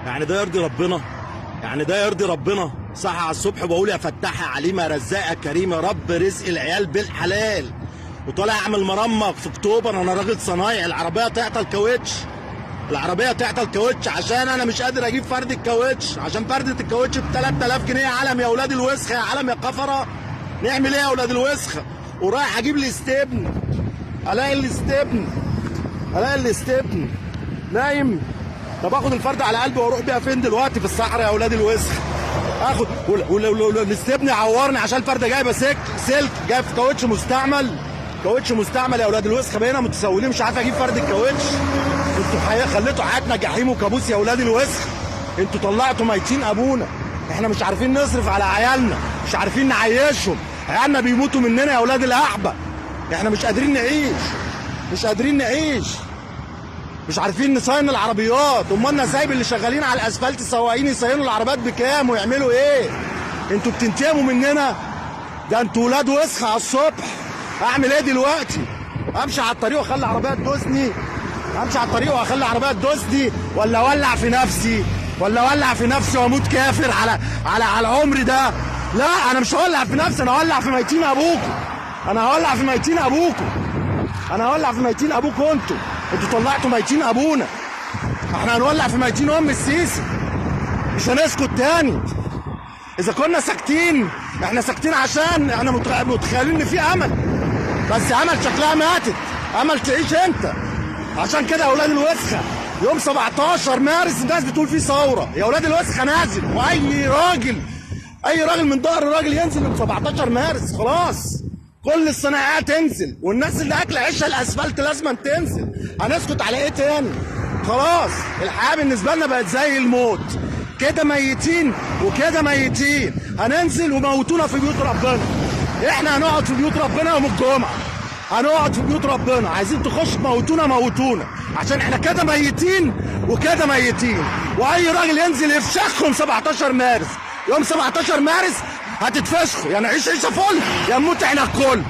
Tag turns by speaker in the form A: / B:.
A: يعني ده يرضي ربنا؟ يعني ده يرضي ربنا؟ صحى على الصبح بقول يا فتاح يا عليم يا رزاق يا كريم يا رب رزق العيال بالحلال، وطالع اعمل مرمق في اكتوبر. انا راجل صنايعي، العربيه تعطل كاوتش، العربيه تعطل كاوتش عشان انا مش قادر اجيب فرد الكاوتش، عشان فردة الكاوتش ب 3000 جنيه. يا علم يا اولاد الوسخه، يا علم يا قفره، نعمل ايه يا اولاد الوسخه؟ ورايح اجيب الاستبن، الاقي الاستبن نايم. طب اخد الفرد على قلبي واروح بيها فين دلوقتي؟ في الصحراء يا اولاد الوسخ. اخد الاستبن يعورني عشان الفرده جايبه سلك جايب كاوتش مستعمل، كاوتش مستعمل يا اولاد الوسخ. بقينا متسولين مش عارف اجيب فرد الكاوتش. انتوا خليتوا حياتنا جحيم وكابوس يا اولاد الوسخ. انتوا طلعتوا ميتين ابونا، احنا مش عارفين نصرف على عيالنا، مش عارفين نعيشهم، عيالنا بيموتوا مننا يا اولاد الاحبه. احنا مش قادرين نعيش، مش عارفين نصين العربيات. امالنا سايب اللي شغالين على الاسفلت السواقين يصينوا العربيات بكام ويعملوا ايه؟ انتوا بتنتقموا مننا؟ ده انتوا ولاد وسخه على الصبح. اعمل ايه دلوقتي؟ امشي على الطريق واخلي العربيه تدوسني؟ ولا اولع في نفسي واموت كافر على عمري ده؟ لا انا مش هولع في نفسي، انا هولع في ميتين ابوكم، انا هولع في ميتين ابوكم. انتوا طلعتوا ميتين ابونا، احنا هنولع في ميتين ام السيسي. مش هنسكت تاني. اذا كنا ساكتين احنا ساكتين عشان احنا متخيلين ان في امل، بس امل شكلها ماتت. امل تعيش انت. عشان كده يا اولاد الوسخه يوم 17 مارس الناس بتقول فيه ثوره. يا اولاد الوسخه نازل، واي راجل من ظهر الراجل ينزل يوم 17 مارس. خلاص كل الصناعات تنزل، والناس اللي اكل عيشها الاسفلت لازم تنزل. هنسكت على ايه تاني؟ خلاص الحياه بالنسبه لنا بقت زي الموت، كده ميتين وكده ميتين. هننزل وموتونا في بيوت ربنا. احنا هنقعد في بيوت ربنا يوم الجمعه، هنقعد في بيوت ربنا. عايزين تخش موتونا عشان احنا كده ميتين وكده ميتين. واي راجل ينزل يفشخهم 17 مارس. يوم 17 مارس هتتفشخوا، يعني عيش عيشه فل يا نموت احنا الكل.